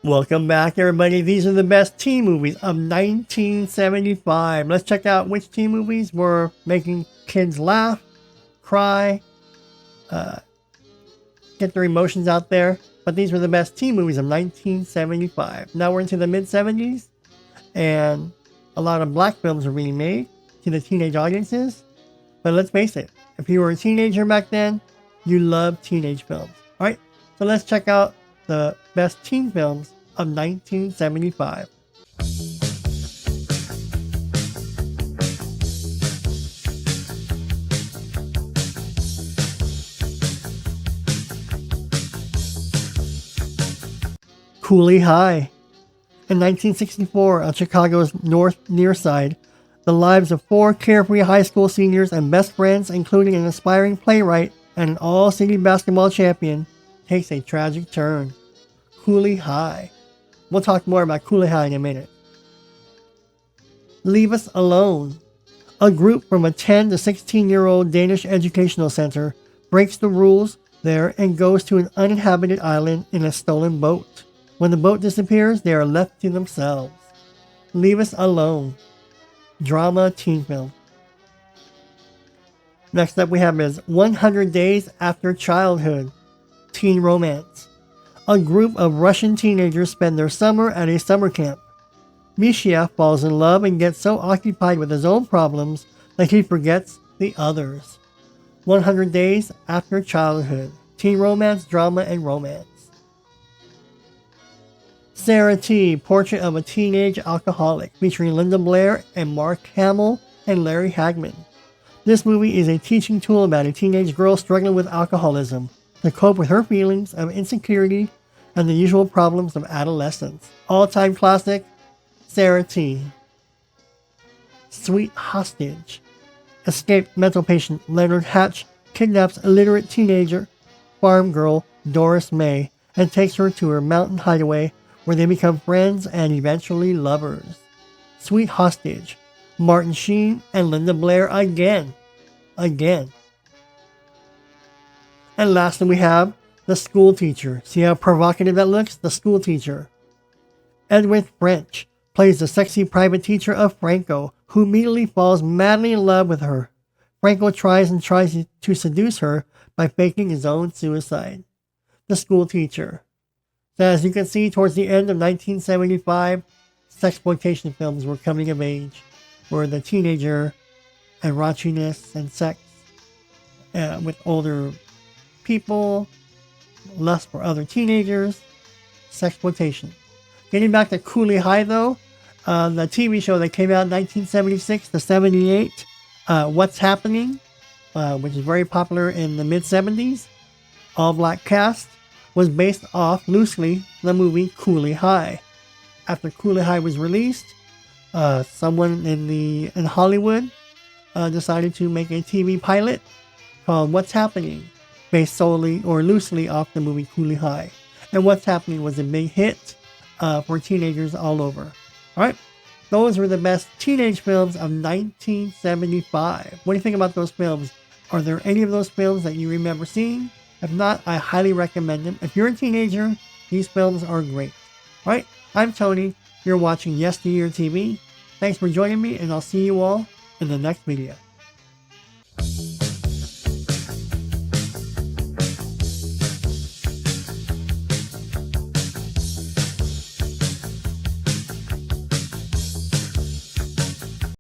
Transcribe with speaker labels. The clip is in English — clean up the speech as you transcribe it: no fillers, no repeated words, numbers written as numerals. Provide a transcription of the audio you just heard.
Speaker 1: Welcome back, everybody. These are the best teen movies of 1975. Let's check out which teen movies were making kids laugh, cry, get their emotions out there. But these were the best teen movies of 1975. Now we're into the mid-70s, and a lot of black films are being made to the teenage audiences. But let's face it, if you were a teenager back then, you loved teenage films. Alright, so let's check out the best teen films of 1975. Cooley High. In 1964, on Chicago's North Near Side, the lives of four carefree high school seniors and best friends, including an aspiring playwright and an all-city basketball champion, takes a tragic turn. Cooley High. We'll talk more about Cooley High in a minute. Leave Us Alone. A group from a 10 to 16-year-old Danish educational center breaks the rules there and goes to an uninhabited island in a stolen boat. When the boat disappears, they are left to themselves. Leave Us Alone. Drama teen film. Next up we have is 100 Days After Childhood. Teen romance. A group of Russian teenagers spend their summer at a summer camp. Misha falls in love and gets so occupied with his own problems that he forgets the others. 100 Days After Childhood. Teen romance, drama, and romance. Sarah T. Portrait of a Teenage Alcoholic, featuring Linda Blair and Mark Hamill and Larry Hagman. This movie is a teaching tool about a teenage girl struggling with alcoholism to cope with her feelings of insecurity and the usual problems of adolescence. All-time classic, Sarah T. Sweet Hostage. Escaped mental patient Leonard Hatch kidnaps illiterate teenager farm girl Doris May and takes her to her mountain hideaway where they become friends and eventually lovers. Sweet Hostage. Martin Sheen and Linda Blair again. And lastly we have The School Teacher. See how provocative that looks? The School Teacher. Edwin French plays the sexy private teacher of Franco, who immediately falls madly in love with her. Franco tries to seduce her by faking his own suicide. The School Teacher. So as you can see, towards the end of 1975, sexploitation films were coming of age, where the teenager and raunchiness and sex with older people, lust for other teenagers, sexploitation. Getting back to Cooley High though, the TV show that came out in 1976 to 78, What's Happening, which is very popular in the mid-70s, all-black cast, was based off loosely the movie Cooley High. After Cooley High was released, someone in Hollywood decided to make a TV pilot called What's Happening, based solely or loosely off the movie Cooley High. And What's Happening was a big hit for teenagers all over. Alright, those were the best teenage films of 1975. What do you think about those films? Are there any of those films that you remember seeing? If not, I highly recommend them. If you're a teenager, these films are great. Alright, I'm Tony. You're watching Yesteryear TV. Thanks for joining me, and I'll see you all in the next video.